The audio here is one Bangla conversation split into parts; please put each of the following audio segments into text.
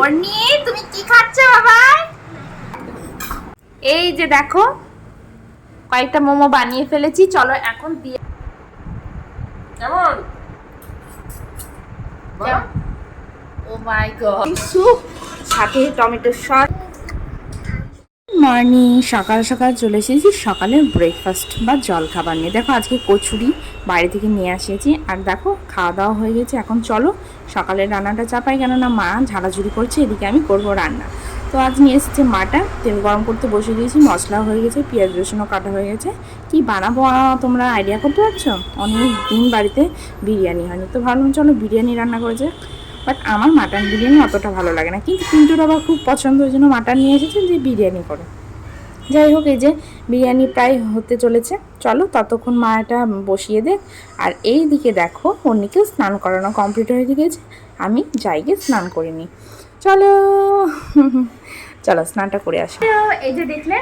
বর্ণি তুমি কি খাচ্ছ বাবা? এই যে দেখো কয়েকটা মোমো বানিয়ে ফেলেছি, চলো এখন দিয়ে। কেমন? ও মাই গড, স্যুপ সাথে টমেটো সস। মর্নিং, সকাল সকাল চলে এসেছি সকালের ব্রেকফাস্ট বা জল খাবার নিয়ে। দেখো আজকে কচুরি বাইরে থেকে নিয়ে আসিয়েছি, আর দেখো খাওয়া দাওয়া হয়ে গেছে। এখন চলো সকালের রান্নাটা চাপাই, কেননা মা ঝাড়াঝুড়ি করছে, এদিকে আমি করব রান্না। তো আজ নিয়ে এসেছি মাটা, তেল গরম করতে বসে দিয়েছি, মশলা হয়ে গেছে, পেঁয়াজ রসুনও কাটা হয়ে গেছে। কি বানাবো তোমরা আইডিয়া করতে পারছো? অনেক দিন বাড়িতে বিরিয়ানি হয়নি, তো ভাবলাম চলো বিরিয়ানি রান্না করেছে। বাট আমার মাটন বিরিয়ানি অতটা ভালো লাগে না, কিন্তু পিন্টুর আবার খুব পছন্দ, ওই জন্য মাটন নিয়ে এসেছে যে বিরিয়ানি করে। যাই হোক, এই যে বিরিয়ানি প্রায় হতে চলেছে, চলো ততক্ষণ মা এটা বসিয়ে দে। আর এই দিকে দেখো অন্যকে স্নান করানো কমপ্লিট হয়ে গেছে, আমি যাই গিয়ে স্নান করিনি। চলো চলো স্নানটা করে আসি। এই যে দেখলে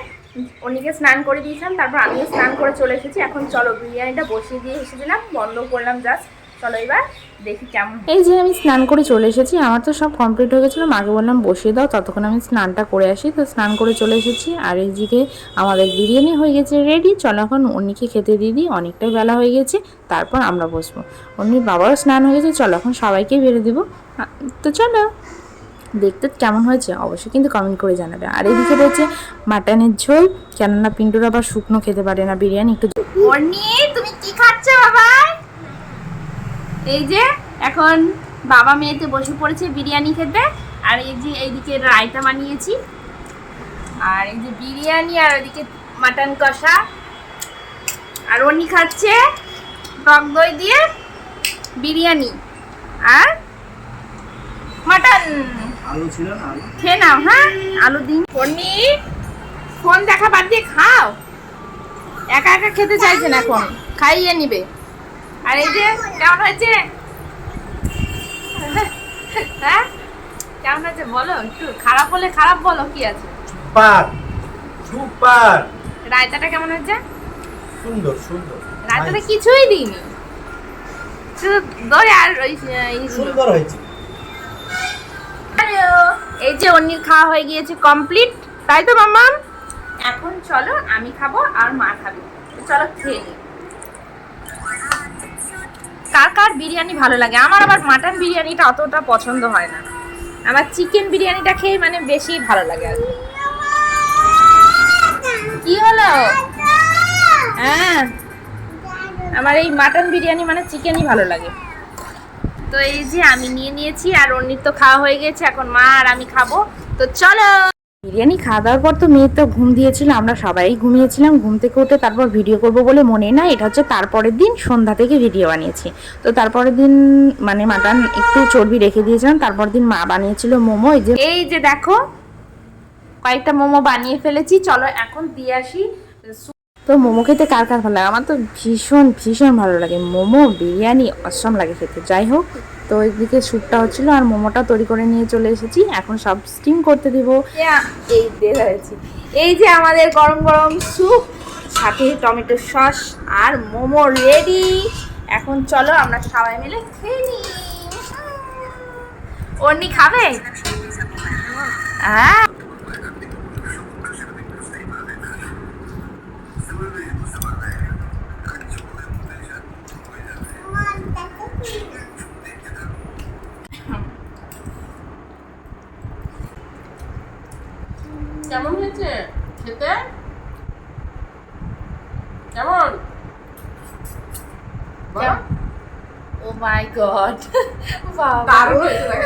অন্যকে স্নান করে দিয়েছিলাম, তারপর আমিও স্নান করে চলে এসেছি। এখন চলো বিরিয়ানিটা বসিয়ে দিয়ে এসেছিলাম, বন্ধ করলাম জাস্ট। চলো এবার দেখি কেমন। এই যে আমি স্নান করে চলে এসেছি, আমার তো সব কমপ্লিট হয়ে গেছিলো, মাকে বললাম বসিয়ে দাও, ততক্ষণ আমি স্নানটা করে আসি। তো স্নান করে চলে এসেছি, আর এইদিকে আমাদের বিরিয়ানি হয়ে গেছে রেডি। চলো এখন অন্যকে খেতে দিয়ে দিই, অনেকটাই বেলা হয়ে গেছে, তারপর আমরা বসবো। অন্যের বাবারও স্নান হয়ে গেছে, চলো এখন সবাইকে বেড়ে দেবো। তো চলো, দেখতে কেমন হয়েছে অবশ্যই কিন্তু কমেন্ট করে জানাবে। আর এদিকে রয়েছে মাটনের ঝোল, কেননা পিন্টুর আবার শুকনো খেতে পারে না, বিরিয়ানি একটু। তুমি কি খাচ্ছ বাবা? এই যে এখন বাবা মেয়েতে বসে পড়েছে বিরিয়ানি খেতে। আর এই যে এইদিকে রায়তা বানিয়েছি, আর এই যে বিরিয়ানি, আর ওইদিকে মাটন কষা, আর অন্যি খাচ্ছে টক দই দিয়ে বিরিয়ানি আর মাটন। আলু ছিল না? খেয়ে নাও, হ্যাঁ আলু দিন। অন্যি ফোন দেখা বাদ দিয়ে খাও, একা একা খেতে চাইছে না, এখন খাইয়ে নিবে। আর এই যে কেমন হয়েছে? হ্যাঁ কেমন হয়েছে বলো একটু, খারাপ হলে খারাপ বলো, কি আছে? Super super. রায়তাটা কেমন হয়েছে? সুন্দর সুন্দর। রায়তাটা কিছুই দিইনি, শুধু দই আর ওই সুন্দর হয়েছে। এই যে অন্যের খাওয়া হয়ে গিয়েছে কমপ্লিট, তাই তো মাম্মা? এখন চলো আমি খাবো আর মা খাবে, চলো খেয়ে নিই। কার কার বিরিয়ানি ভালো লাগে? আমার আবার মাটন বিরিয়ানিটা অতটা পছন্দ হয় না, আমার চিকেন বিরিয়ানিটা খেয়ে মানে বেশি ভালো লাগে আর কি। হলো? হ্যাঁ আমার এই মাটন বিরিয়ানি মানে চিকেনই ভালো লাগে। তো এই যে আমি নিয়ে নিয়েছি, আর অন্যের তো খাওয়া হয়ে গেছে, এখন মা আর আমি খাবো। তো চলো। বিরিয়ানি খাওয়া দাওয়ার পর তো মেয়ের তো ঘুম দিয়েছিল, আমরা সবাই ঘুমিয়েছিলাম। ঘুম থেকে উঠে তারপর ভিডিও করব বলে মনে না, এটা হচ্ছে তারপরের দিন সন্ধ্যা থেকে ভিডিও বানিয়েছি। তো তারপরের দিন মানে মাটন একটু চর্বি রেখে দিয়েছিলাম, তারপর দিন মা বানিয়েছিল মোমো। এই যে দেখো কয়েকটা মোমো বানিয়ে ফেলেছি, চলো এখন দিয়ে আসি। তো মোমো খেতে কার কার ভালো লাগে? আমার তো ভীষণ ভীষণ ভালো লাগে মোমো, বিরিয়ানি অসম লাগে খেতে। যাই হোক, তো এইদিকে স্যুপটা হচ্ছিল আর মোমোটা তৈরি করে নিয়ে চলে এসেছি, এখন সব স্টিম করতে দিব। এই বের হয়েছি, এই যে আমাদের গরম গরম স্যুপ সাথে টমেটো সস আর মোমো রেডি। এখন চলো আমরা সবাই মিলে খেয়ে নিই। অন্যি খাবে? হ্যাঁ কেমন হয়েছে খেতে? কেমন? ও মাই গড, দারুণ হয়েছে।